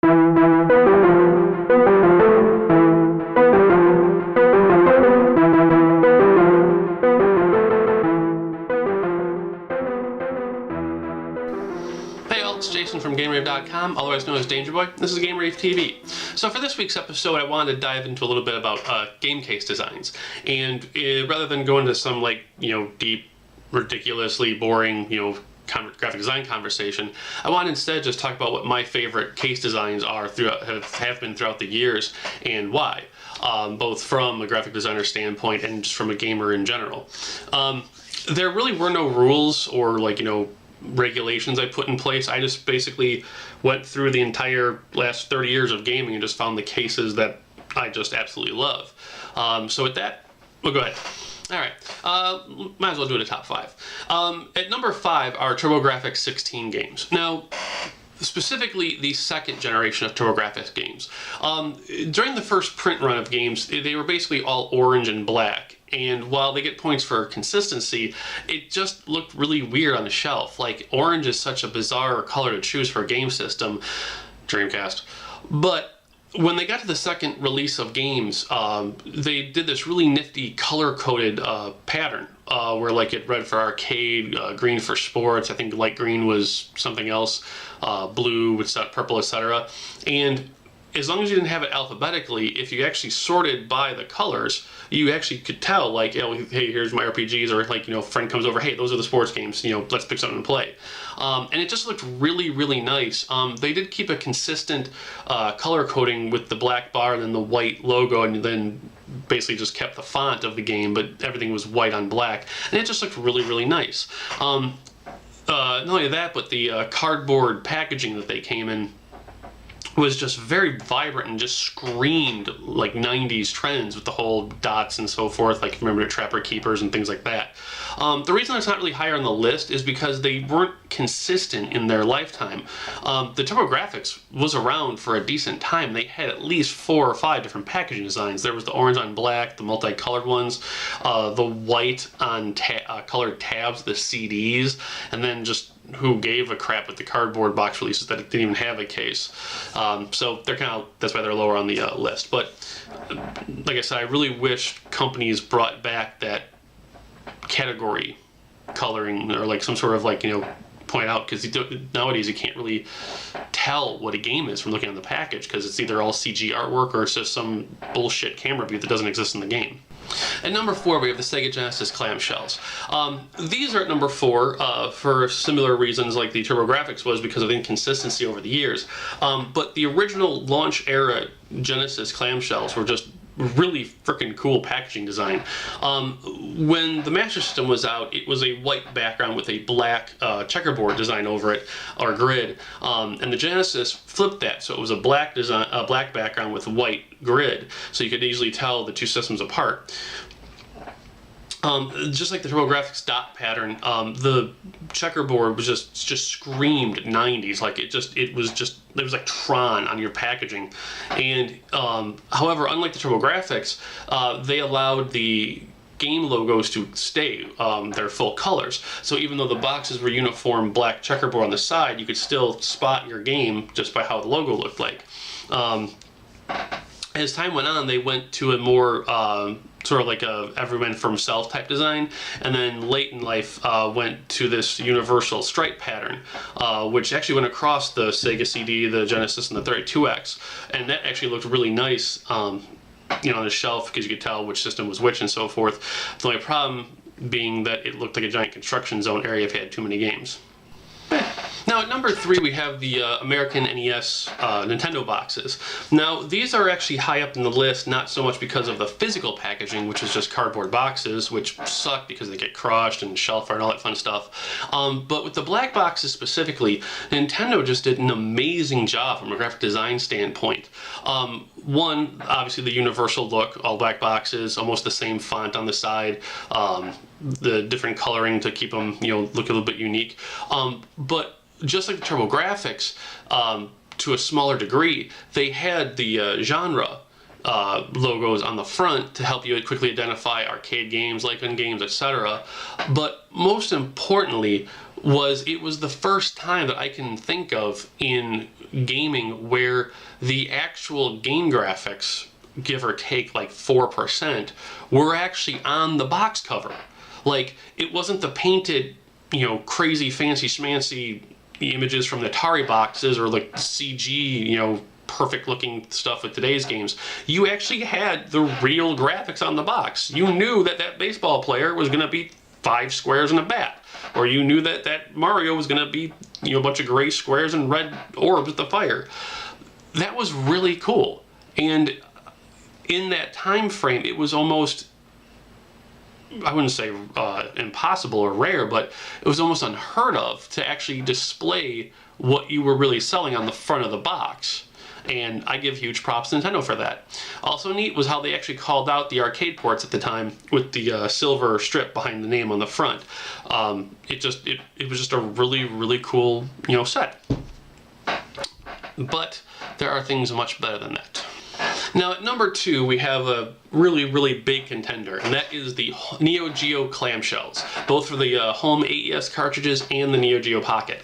It's Jason from GameRave.com, otherwise known as Danger Boy. This is GameRaveTV. So for this week's episode, I wanted to dive into a little bit about game case designs. And rather than go into some deep, ridiculously boring, graphic design conversation, I want to instead just talk about what my favorite case designs are have been throughout the years and why, both from a graphic designer standpoint and just from a gamer in general. There really were no rules or regulations I put in place. I just basically went through the entire last 30 years of gaming and just found the cases that I just absolutely love. So with that, we'll go ahead. Alright, might as well do it a top 5. At number 5 are TurboGrafx 16 games. Now, specifically the second generation of TurboGrafx games. During the first print run of games, they were basically all orange and black. And while they get points for consistency, it just looked really weird on the shelf. Like, orange is such a bizarre color to choose for a game system. Dreamcast. But when they got to the second release of games, they did this really nifty color-coded pattern where it read for arcade, green for sports, I think light green was something else, blue, purple, etc. And as long as you didn't have it alphabetically, if you actually sorted by the colors, you actually could tell, hey, here's my RPGs, or friend comes over, hey, those are the sports games, let's pick something and play. And it just looked really, really nice. They did keep a consistent color coding with the black bar and then the white logo, and then basically just kept the font of the game, but everything was white on black, and it just looked really, really nice. Not only that, but the cardboard packaging that they came in was just very vibrant and just screamed like 90s trends with the whole dots and so forth, remember Trapper Keepers and things like that. The reason it's not really higher on the list is because they weren't consistent in their lifetime. The TurboGrafx was around for a decent time. They had at least 4 or 5 different packaging designs. There was the orange on black, the multicolored ones, the white on colored tabs, the CDs, and then just who gave a crap with the cardboard box releases that didn't even have a case. So they're that's why they're lower on the list. But like I said, I really wish companies brought back that category coloring, or some sort of point out, because nowadays you can't really tell what a game is from looking on the package, because it's either all CG artwork or it's just some bullshit camera view that doesn't exist in the game. At number 4, we have the Sega Genesis clamshells. These are at number 4 for similar reasons like the TurboGrafx was, because of inconsistency over the years. But the original launch era Genesis clamshells were just really freaking cool packaging design. When the Master System was out, it was a white background with a black checkerboard design over it, or grid, and the Genesis flipped that, so it was a black background with white grid, so you could easily tell the two systems apart. Just like the TurboGrafx dot pattern, the checkerboard was just screamed 90s. It was like Tron on your packaging. And however, unlike the TurboGrafx, they allowed the game logos to stay their full colors. So even though the boxes were uniform black checkerboard on the side, you could still spot your game just by how the logo looked like. As time went on, they went to a more sort of like a everyman for himself type design, and then late in life went to this universal stripe pattern, which actually went across the Sega CD, the Genesis, and the 32X, and that actually looked really nice on the shelf, because you could tell which system was which and so forth. The only problem being that it looked like a giant construction zone area if you had too many games. Now at number 3 we have the American NES Nintendo boxes. Now these are actually high up in the list, not so much because of the physical packaging, which is just cardboard boxes, which suck because they get crushed and shelf art and all that fun stuff. But with the black boxes specifically, Nintendo just did an amazing job from a graphic design standpoint. One, obviously the universal look, all black boxes, almost the same font on the side, the different coloring to keep them, look a little bit unique. But just like the TurboGrafx, to a smaller degree, they had the genre logos on the front to help you quickly identify arcade games, Lycan games, etc. But most importantly, it was the first time that I can think of in gaming where the actual game graphics, give or take like 4%, were actually on the box cover. Like, it wasn't the painted, you know, crazy fancy schmancy images from the Atari boxes or like CG, you know, perfect looking stuff with today's games. You actually had the real graphics on the box. You knew that that baseball player was going to be 5 squares and a bat, or you knew that that Mario was going to be, you know, a bunch of gray squares and red orbs with the fire. That was really cool. And in that time frame, it was almost, I wouldn't say impossible or rare, but it was almost unheard of to actually display what you were really selling on the front of the box. And I give huge props to Nintendo for that. Also neat was how they actually called out the arcade ports at the time with the silver strip behind the name on the front. It was just a really, really cool, you know, set. But there are things much better than that. Now at number 2, we have a really, really big contender, and that is the NeoGeo clamshells, both for the home AES cartridges and the NeoGeo Pocket.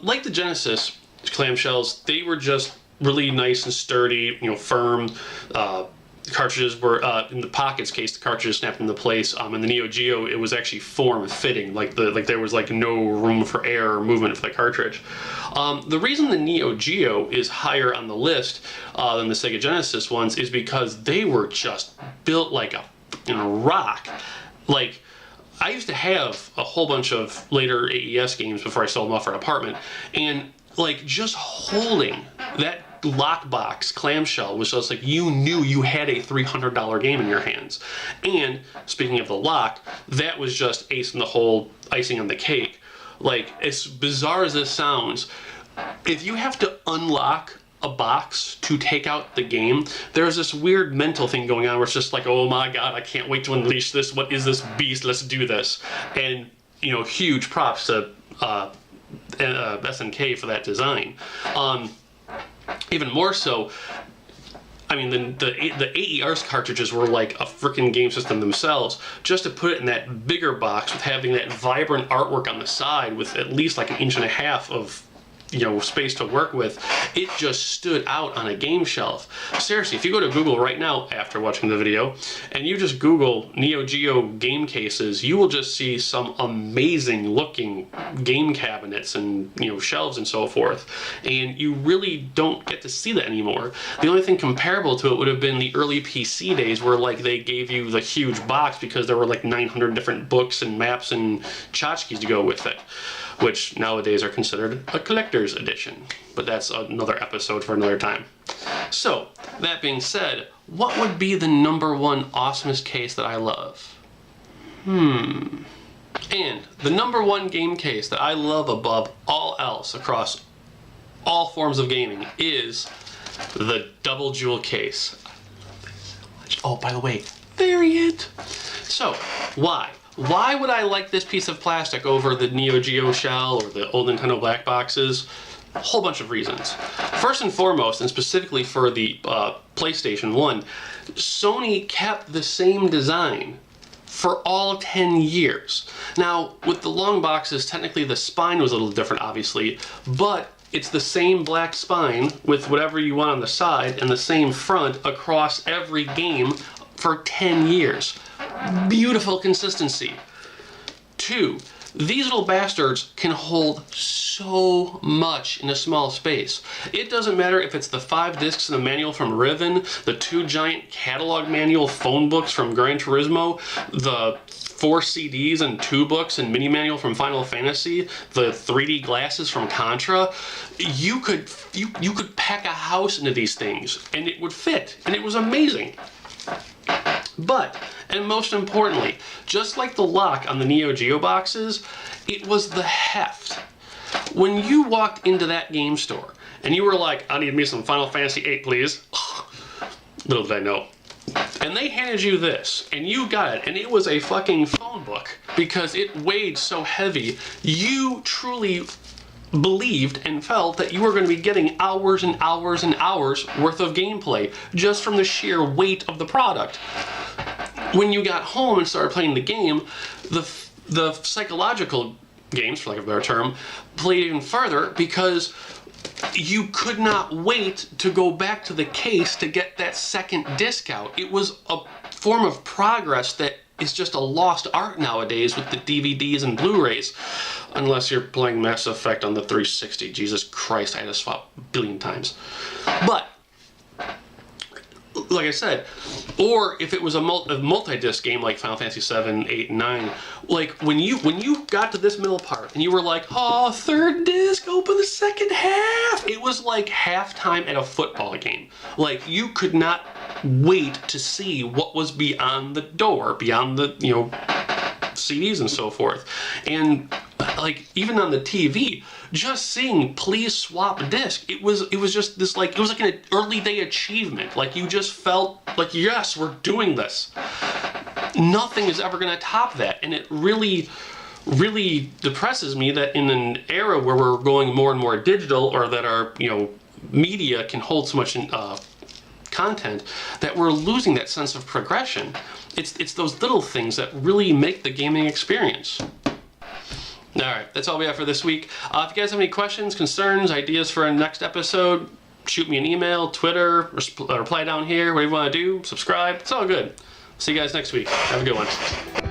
Like the Genesis clamshells, they were just really nice and sturdy, you know, firm. The cartridges were, in the Pocket's case, the cartridges snapped into place. In the NeoGeo, it was actually form-fitting, like there was like no room for air or movement for the cartridge. The reason the NeoGeo is higher on the list than the Sega Genesis ones is because they were just built like a rock. Like, I used to have a whole bunch of later AES games before I sold them off for an apartment, and like just holding that lockbox clamshell was just like, you knew you had a $300 game in your hands. And speaking of the lock, that was just ace in the hole, icing on the cake. Like, as bizarre as this sounds, if you have to unlock a box to take out the game, there's this weird mental thing going on where it's just like, oh my god, I can't wait to unleash this, what is this beast, let's do this. And, you know, huge props to SNK for that design. Even more so, I mean, the AER's cartridges were like a freaking game system themselves. Just to put it in that bigger box with having that vibrant artwork on the side with at least like 1.5 inches of, you know, space to work with, it just stood out on a game shelf. Seriously, if you go to Google right now after watching the video and you just Google NeoGeo game cases, you will just see some amazing looking game cabinets and, you know, shelves and so forth. And you really don't get to see that anymore. The only thing comparable to it would have been the early PC days where like they gave you the huge box because there were like 900 different books and maps and tchotchkes to go with it, which nowadays are considered a collector's edition. But that's another episode for another time. So, that being said, what would be the #1 awesomest case that I love? And the #1 game case that I love above all else across all forms of gaming is the double jewel case. I love this so much. Oh, by the way, variant. So, why? Why would I like this piece of plastic over the NeoGeo shell or the old Nintendo black boxes? A whole bunch of reasons. First and foremost, and specifically for the PlayStation 1, Sony kept the same design for all 10 years. Now, with the long boxes, technically the spine was a little different, obviously, but it's the same black spine with whatever you want on the side and the same front across every game for 10 years. Beautiful consistency. 2, these little bastards can hold so much in a small space. It doesn't matter if it's the 5 discs in the manual from Riven, the 2 giant catalog manual phone books from Gran Turismo, the 4 CDs and 2 books and mini manual from Final Fantasy, the 3D glasses from Contra. You could pack a house into these things and it would fit, and it was amazing. But, and most importantly, just like the lock on the NeoGeo boxes, it was the heft. When you walked into that game store and you were like, I need me some Final Fantasy VIII, please. Little did I know. And they handed you this, and you got it, and it was a fucking phone book because it weighed so heavy. You truly believed and felt that you were going to be getting hours and hours and hours worth of gameplay just from the sheer weight of the product. When you got home and started playing the game, the psychological games, for lack of a better term, played even further because you could not wait to go back to the case to get that second disc out. It was a form of progress that is just a lost art nowadays with the DVDs and Blu-rays. Unless you're playing Mass Effect on the 360. Jesus Christ, I had to swap a billion times. But, like I said, or if it was a multi-disc game like Final Fantasy 7, 8, and 9, like when you got to this middle part and you were like, oh, third disc, open the second half, it was like halftime at a football game. Like, you could not wait to see what was beyond the door, beyond the, you know, CDs and so forth. And like, even on the TV, just seeing please swap disc, it was just this, like, it was like an early day achievement. Like, you just felt like, yes, we're doing this. Nothing is ever going to top that. And it really depresses me that in an era where we're going more and more digital, or that our, you know, media can hold so much content, that we're losing that sense of progression. It's those little things that really make the gaming experience. Alright, that's all we have for this week. If you guys have any questions, concerns, ideas for a next episode, shoot me an email, Twitter, or reply down here, whatever you want to do, subscribe. It's all good. See you guys next week. Have a good one.